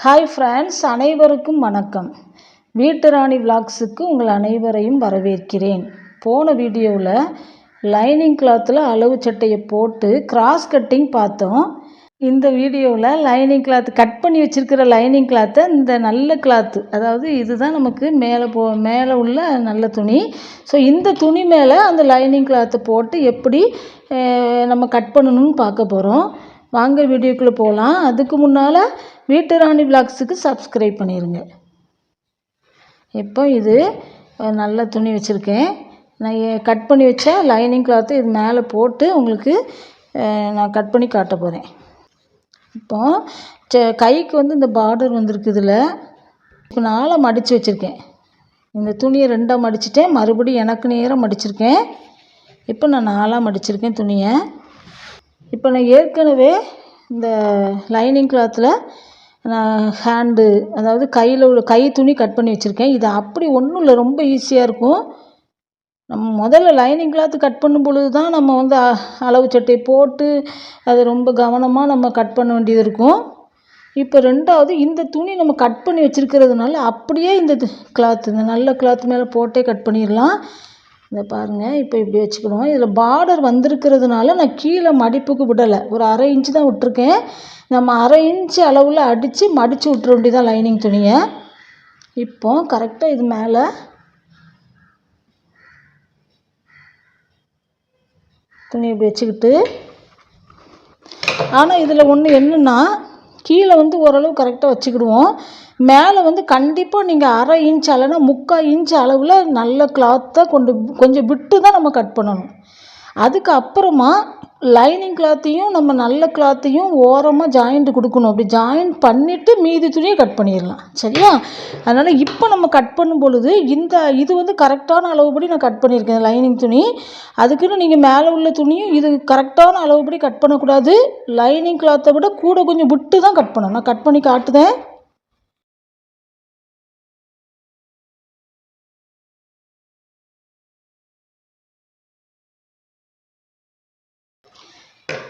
Hi friends, அனைவருக்கும் வணக்கம். வீட்டு ராணி விலாக்ஸுக்கு உங்கள் அனைவரையும் வரவேற்கிறேன். போன வீடியோவில் லைனிங் கிளாத்தில் அளவு சட்டையை போட்டு கிராஸ் கட்டிங் பார்த்தோம். இந்த வீடியோவில் லைனிங் கிளாத் கட் பண்ணி வச்சுருக்கிற லைனிங் கிளாத்தை இந்த நல்ல கிளாத்து, அதாவது இதுதான் நமக்கு மேலே உள்ள நல்ல துணி. ஸோ இந்த துணி மேலே அந்த லைனிங் கிளாத்தை போட்டு எப்படி நம்ம கட் பண்ணணும்னு பார்க்க போகிறோம். வாங்க வீடியோக்குள்ளே போகலாம். அதுக்கு முன்னால் வீட்டு ராணி விலாக்ஸுக்கு சப்ஸ்கிரைப் பண்ணிடுங்க. இப்போ இது நல்ல துணி வச்சுருக்கேன். நான் கட் பண்ணி வச்ச லைனிங் கிளாத்து இது மேலே போட்டு உங்களுக்கு நான் கட் பண்ணி காட்ட போகிறேன். இப்போ கைக்கு வந்து இந்த பார்டர் வந்திருக்கு. இதில் இப்போ நாளாக மடித்து வச்சுருக்கேன். இந்த துணியை ரெண்டாக மடிச்சுட்டேன், மறுபடியும் எனக்கு நேராக மடிச்சிருக்கேன். இப்போ நான் நாளாக மடிச்சிருக்கேன் துணியை. இப்போ நான் ஏற்கனவே இந்த லைனிங் கிளாத்தில் நான் ஹேண்டு, அதாவது கையில் உள்ள கை துணி கட் பண்ணி வச்சுருக்கேன். இது அப்படி ஒன்றும் இல்லை, ரொம்ப ஈஸியாக இருக்கும். நம்ம முதல்ல லைனிங் கிளாத்து கட் பண்ணும் பொழுது தான் நம்ம வந்து அளவு சட்டை போட்டு அது ரொம்ப கவனமாக நம்ம கட் பண்ண வேண்டியது இருக்கும். இப்போ ரெண்டாவது இந்த துணி நம்ம கட் பண்ணி வச்சுருக்கிறதுனால அப்படியே இந்த கிளாத்து, இந்த நல்ல கிளாத்து மேலே போட்டே கட் பண்ணிடலாம். இதை பாருங்கள், இப்போ இப்படி வச்சுக்கிடுவோம். இதில் பார்டர் வந்திருக்கிறதுனால நான் கீழே மடிப்புக்கு விடலை, ஒரு அரை இன்ச்சு தான் விட்டுருக்கேன். நம்ம அரை இன்ச்சு அளவில் அடித்து மடித்து விட்டுற வேண்டியதான் லைனிங் துணியை. இப்போ கரெக்டாக இது மேலே துணி இப்படி வச்சுக்கிட்டு, ஆனால் இதில் ஒன்று என்னென்னா, கீழே வந்து ஓரளவு கரெக்டாக வச்சுக்கிடுவோம். மேலே வந்து கண்டிப்பாக நீங்கள் அரை இன்ச் அல்லனா 3/4 இன்ச் அளவில் நல்ல கிளாத்தை கொஞ்சம் விட்டு தான் நம்ம கட் பண்ணணும். அதுக்கப்புறமா லைனிங் கிளாத்தையும் நம்ம நல்ல கிளாத்தையும் ஓரமாக ஜாயிண்ட் கொடுக்கணும். அப்படி ஜாயிண்ட் பண்ணிவிட்டு மீதி துணியை கட் பண்ணிடலாம், சரியா? அதனால் இப்போ நம்ம கட் பண்ணும் பொழுது இது வந்து கரெக்டான அளவுபடி நான் கட் பண்ணியிருக்கேன் லைனிங் துணி. அதுக்குன்னு நீங்கள் மேலே உள்ள துணியும் இது கரெக்டான அளவுபடி கட் பண்ணக்கூடாது. லைனிங் கிளாத்தை விட கூட கொஞ்சம் விட்டு தான் கட் பண்ணணும். நான் கட் பண்ணி காட்டுதேன்.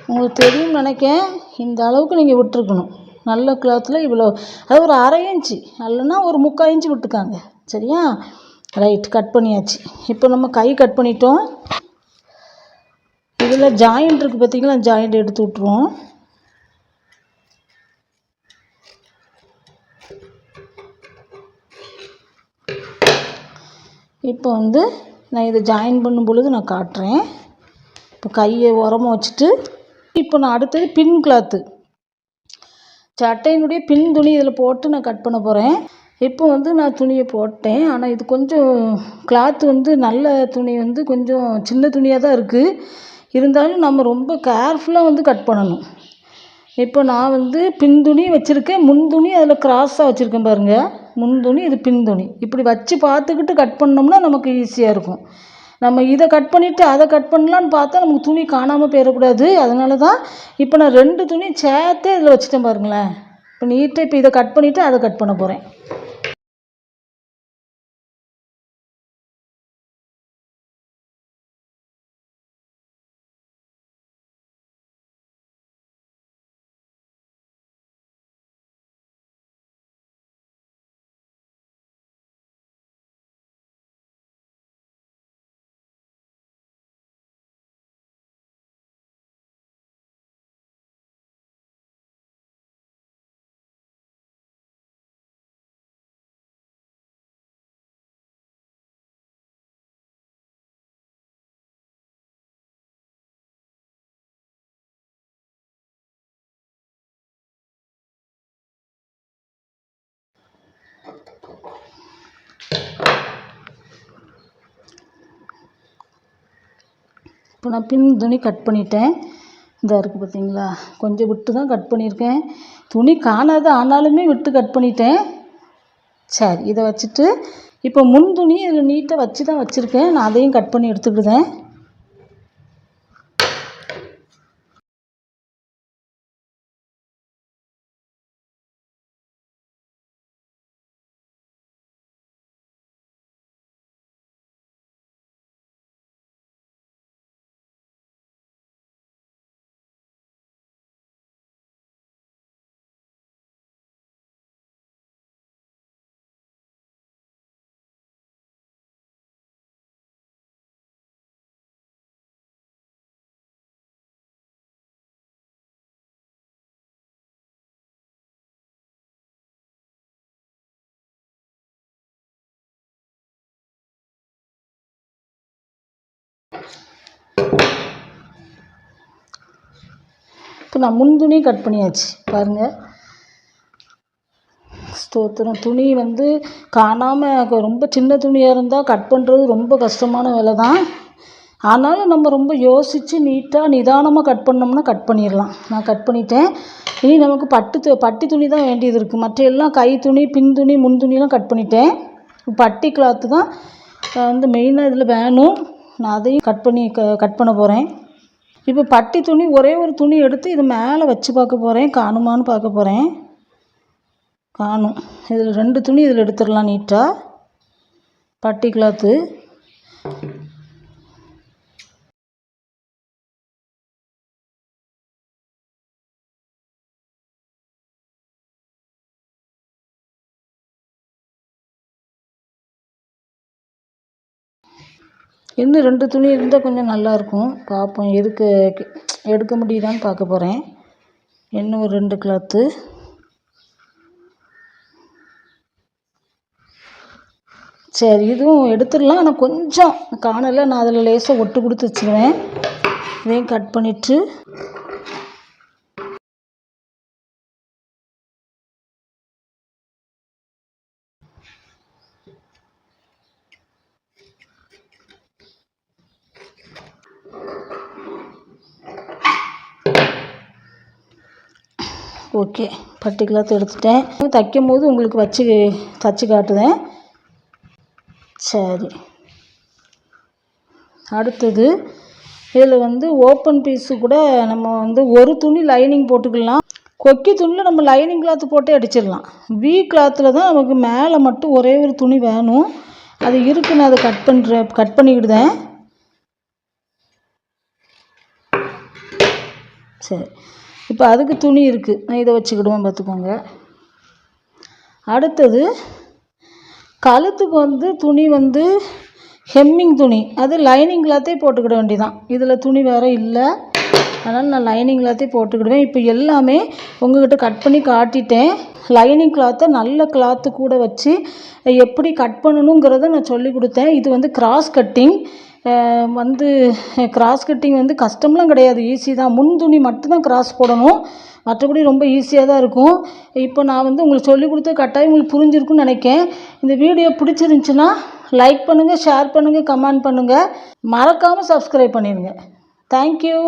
உங்களுக்கு தெரியும்னு நினைக்கேன். இந்த அளவுக்கு நீங்கள் விட்டுருக்கணும். நல்ல கிளாத்தில் இவ்வளோ, அது ஒரு அரை இன்ச்சு அல்லனா ஒரு 3/4 இன்ச்சு விட்டுக்காங்க, சரியா? ரைட், கட் பண்ணியாச்சு. இப்போ நம்ம கை கட் பண்ணிட்டோம். இதில் ஜாயிண்ட் இருக்குது பார்த்தீங்களா, ஜாயிண்ட் எடுத்து விட்ருவோம். இப்போ வந்து நான் இதை ஜாயின் பண்ணும் பொழுது நான் காட்டுறேன். இப்போ கையை உரமாக வச்சுட்டு, இப்போ நான் அடுத்தது பின் கிளாத்து, சட்டையினுடைய பின் துணி இதில் போட்டு நான் கட் பண்ண போகிறேன். இப்போ வந்து நான் துணியை போட்டேன். ஆனால் இது கொஞ்சம் கிளாத்து வந்து நல்ல துணி வந்து கொஞ்சம் சின்ன துணியாக தான் இருக்குது. இருந்தாலும் நம்ம ரொம்ப கேர்ஃபுல்லாக வந்து கட் பண்ணணும். இப்போ நான் வந்து பின் துணி வச்சுருக்கேன், முன் துணி அதில் கிராஸாக வச்சுருக்கேன் பாருங்கள். முன் துணி, இது பின் துணி. இப்படி வச்சு பார்த்துக்கிட்டு கட் பண்ணோம்னா நமக்கு ஈஸியாக இருக்கும். நம்ம இதை கட் பண்ணிவிட்டு அதை கட் பண்ணலான்னு பார்த்தா நமக்கு துணி காணாமல் போயிடக்கூடாது. அதனால தான் இப்போ நான் 2 துணி சேர்த்தே இதில் வச்சுட்டேன் பாருங்களேன். இப்போ நீட்டாக இப்போ இதை கட் பண்ணிவிட்டு அதை கட் பண்ண போகிறேன். இப்போ நான் பின் துணி கட் பண்ணிட்டேன். இதாக இருக்குது பார்த்தீங்களா, கொஞ்சம் விட்டு தான் கட் பண்ணியிருக்கேன். துணி காணாது, ஆனாலுமே விட்டு கட் பண்ணிட்டேன். சரி, இதை வச்சுட்டு இப்போ முன் துணி இதில் நீட்டாக வச்சு தான் வச்சுருக்கேன். நான் அதையும் கட் பண்ணி எடுத்துக்கிட்டேன். இப்போ நான் முன் துணி கட் பண்ணியாச்சு பாருங்கள். ஸ்தோத்திரம். துணி வந்து காணாமல் ரொம்ப சின்ன துணியாக இருந்தால் கட் பண்ணுறது ரொம்ப கஷ்டமான வேலை தான். ஆனாலும் நம்ம ரொம்ப யோசித்து நீட்டாக நிதானமாக கட் பண்ணோம்னா கட் பண்ணிடலாம். நான் கட் பண்ணிட்டேன். இனி நமக்கு பட்டி துணி தான் வேண்டியது இருக்குது. மற்ற எல்லாம் கை துணி, பின் துணி, முன் துணியெலாம் கட் பண்ணிட்டேன். பட்டி கிளாத்து தான் வந்து மெயினாக இதில் வேணும். நான் அதையும் கட் பண்ண போகிறேன். இப்போ பட்டி துணி ஒரே ஒரு துணி எடுத்து இது மேலே வச்சு பார்க்க போகிறேன். காணுமான்னு பார்க்க போகிறேன். காணும். இதில் 2 துணி இதில் எடுத்துடலாம் நீட்டாக. பட்டி கிளாத்து இன்னும் 2 துணி இருந்தால் கொஞ்சம் நல்லாயிருக்கும். பார்ப்போம் எடுக்க முடியுதான்னு பார்க்க போகிறேன். இன்னும் ஒரு 2 கிளாத்து. சரி, இதுவும் எடுத்துடலாம். ஆனால் கொஞ்சம் காணலை. நான் அதில் லேசாக ஒட்டு கொடுத்து வச்சுருவேன். இதையும் கட் பண்ணிவிட்டு ஓகே, பட்டி கிளாத் எடுத்துட்டேன். தைக்கும் போது உங்களுக்கு தச்சு காட்டுதேன். சரி, அடுத்தது இதில் வந்து ஓப்பன் பீஸு கூட நம்ம வந்து ஒரு துணி லைனிங் போட்டுக்கலாம். கொக்கி துணியில் நம்ம லைனிங் கிளாத்து போட்டு அடிச்சிடலாம். வி கிளாத்தில் தான் நமக்கு மேலே மட்டும் ஒரே ஒரு துணி வேணும். அது இருக்குது, நான் அதை கட் பண்ணிக்கிடுதேன். சரி, இப்போ அதுக்கு துணி இருக்குது. நான் இதை வச்சுக்கிடுவேன், பார்த்துக்கோங்க. அடுத்தது கழுத்துக்கு வந்து துணி வந்து ஹெம்மிங் துணி, அது லைனிங் கிளாத்தே போட்டுக்கிட வேண்டியதான். இதில் துணி வேறு இல்லை, அதனால் நான் லைனிங் கிளாத்தே போட்டுக்கிடுவேன். இப்போ எல்லாமே உங்கள்கிட்ட கட் பண்ணி காட்டிட்டேன். லைனிங் கிளாத்தை நல்ல கிளாத்து கூட வச்சு எப்படி கட் பண்ணணுங்கிறத நான் சொல்லி கொடுத்தேன். இது வந்து கிராஸ் கட்டிங் வந்து கஷ்டம்லாம் கிடையாது, ஈஸி தான். முன் துணி மட்டும்தான் கிராஸ் போடணும், மற்றபடி ரொம்ப ஈஸியாக தான் இருக்கும். இப்போ நான் வந்து உங்களுக்கு சொல்லிக் கொடுத்த கட்டாயம் உங்களுக்கு புரிஞ்சிருக்குன்னு நினைக்கிறேன். இந்த வீடியோ பிடிச்சிருந்துச்சின்னா லைக் பண்ணுங்கள், ஷேர் பண்ணுங்கள், கமெண்ட் பண்ணுங்கள். மறக்காமல் சப்ஸ்கிரைப் பண்ணிடுங்க. தேங்க்யூ.